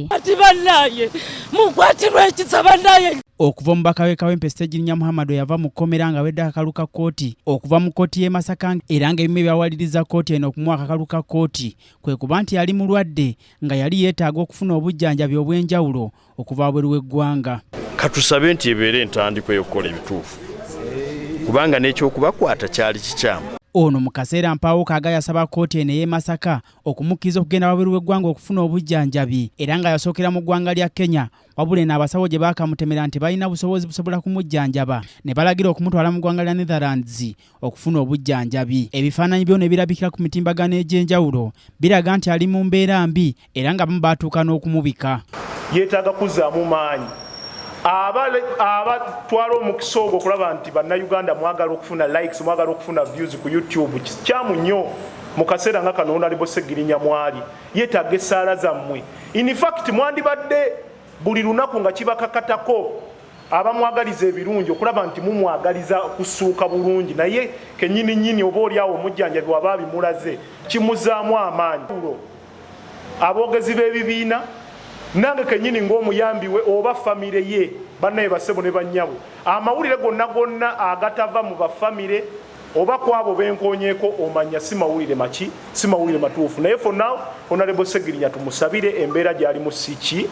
Ati bannaye mukwatirwe ekisaba naye okuva Omubaka w'e Kawempe ssegirinya muhammade yava mu kkomera nga wedde akakalu ka kkooti okuva mu kkooti y'e Masaka era ng'ebimu byawaliriza kkooti eno okumuwa akakalu ka kkooti kwe kuba nti yali mulwadde nga yali yeetaaga okufuna obujjanjabi obw'enjawulo okuva wabweru w'eggwanga. Katusabe nti ebeere entandikwa y'okukola ebituufu kubanga n'ekyokubakwata kyali kikyamu. Ono mu kaseera mpaawo kaaga yasaba kkooti eno ey'e Masaka okumukkiriza okugenda wabweru w'eggwanga okufuna obujjanjabi era nga yasookera mu ggwanga lya Kenya wabula eno abasawo gye baakamutemera nti balina busobozi busobola kumujjanjaba ne balagira okumutwala mu ggwanga lya Netherlands okufuna obujjanjabi. Ebifaananyi by'ono ebirabikira ku mitimbagano egy'enjawulo biraga nti ali mu mbeera mbi era nga bamu baatuuka n'okumubika. Yeetaaga kuzzaamu maanyi abatwala omukisa ogwo okulaba nti bannayuganda mwagala okufuna likes, mwagala okufuna views ku YouTube. Kikyamu nnyo mu kaseera nga kano Honorable Ssegirinya mwali yeetaaga essaala zammwe. In fact mwandibadde buli lunaku nga kibakakatako abamwagaliza ebirungi okulaba nti mumwagaliza kusuuka bulungi naye kennyini nnyini oba oliawo omujjanjabi waba bimulaze kimuzaamu amaanyi. Aboogezi b'ebibiina nange kennyini ng'omuyambi we oba famire ye bannaye basebo ne bannyabo amawulire gonna agatava mu bafamire oba kwabo benkonyeeko omanya si mawulire maki si mawulire matuufu. Naye for now Honorable Ssegirinya tumusabire embeera gy'alimu siki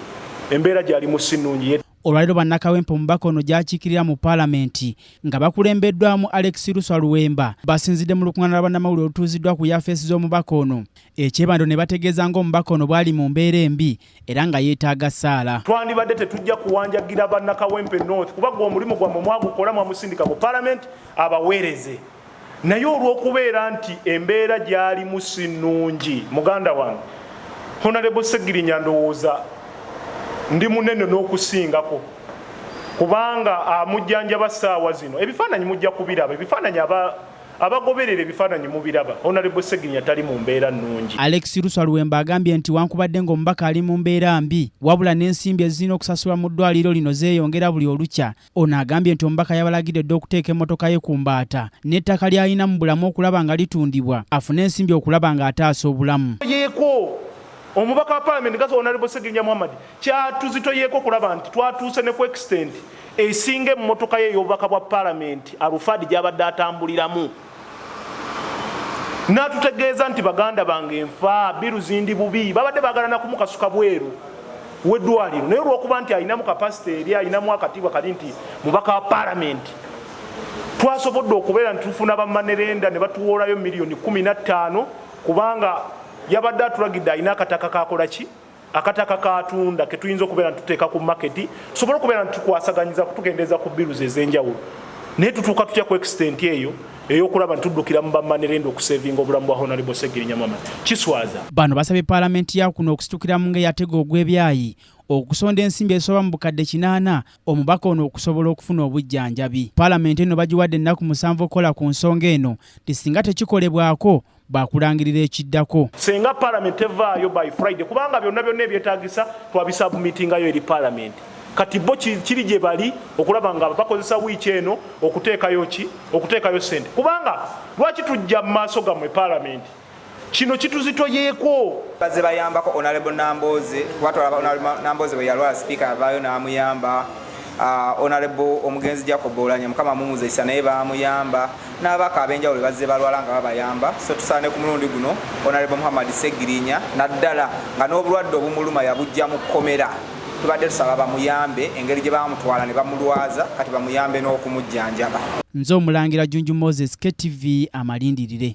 embeera gy'alimu si nnungi. Olwaliro bannakawempe omubaka ono gy'akiikirira mu paalamenti nga bakulembeddwamu Alex Luswa Luwemba basinzidde mu lukuŋŋaana lwa bannamawulire olutuuziddwa ku yafeesi z'omubaka ono. Ekyebando ne bategeeza ng'omubaka ono bw'ali mu mbeera embi era nga yeetaaga ssaala. Twandibadde tetujja kuwanjagira bannakawempe North kuba gwe omulimu gwammwe mwagukola mwamusindika mu paalamenti abaweereze. Naye olw'okubeera nti embeera gy'alimu si nnungi muganda wange Honorable Ssegirinya ndowooza ndi munene n'okusingako kubanga amujjanjaba ssaawa zino ebifaananyi mujja kubiraba ebifaananyi abagoberera ebifaananyi mubiraba. Honorable Ssegirinya tali mu mbeera nnungi. Alex Luswa Luwemba agambye nti wankubadde ng'omubaka ali mu mbeera mbi wabula n'ensimbi ezirina okusasulwa mu ddwaliro lino zeeyongera buli olukya. Ono agambye nti omubaka yabalagidde dde okuteeka emmotoka ye ku mbaata n'ettaka ly'alina mu bulamu okulaba nga litundibwa afune ensimbi okulaba ng'ataasa obulamu. Omubaka wa Parliament gaso Honorable Ssegirinya Muhammade kyatuzitoyeeko kulaba nti twatuuse ne ku extent esinga emmotoka ye y'obubaka bwa Parliament alufadi gy'abadde atambuliramu. N'atutegeeza nti baganda bange nfa biru zindi bubi babadde bagalana kumukasuka bweru w'eddwaliro naye olw'okuba nti alinamu kapasite eri alinamu akatiibwa kali nti mubaka wa Parliament twasobodde okubeera nti tufuna bammanerenda ne batuwoolayo miliyoni 15 kubanga yabadde atulagidde alina akataka kakola ki akataka katunda ke tuyinza okubeera ntuteeka ku maketi tusobole okubeera ntukwasaganyiza kutugendeeza ku biruzi ez'enjawulo naye tutuuka tutya ku extent eyo ey'okulaba ntuddukira mu bammanerenda okusevinga obulamu bwa Honorable Ssegirinya Muhammade kiswaza. Bano basabye paalamenti ya kuno okusitukiramu ng'eyatega ogw'ebyayi okusonda ensimbi ezisoba mu bukadde 80 omubaka ono okusobola okufuna obujjanjabi. Paalamenti eno bagiwadde ennaku 7 okukola ku nsonga eno ti singa tekikolebwako bakulangirira ekiddako. Senga Paalamenti evaayo by Friday kubanga byonna ebyetaagisa twabisubmitingayo eri Paalamenti. Kati bo kiri gye bali okulaba nga bakozesa wiiki eno okuteekayo ssente kubanga lwaki tujja mu maaso gammwe Paalamenti kino kituzitoyeeko. Bazze bayambako Honorable Namboze twatwala Honorable Namboze bwe yalwala sipiika avaayo n'amuyamba. Honorable omugenzi Jacob Olanya mukama mumuzisa naye bamuyamba n'abaka ab'enjawulo bazze balwala nga babayamba. So tusaane ku mulundi guno Honorable Muhammade Ssegirinya naddala nga n'obulwadde obumuluma yabujja mu kkomera tubadde tusaba bamuyambe engeri gye bamutwala ne bamulwaza kati bamuyambe n'okumujjanjaba. Nze Omulangira Junju Moses KTV amalindirire.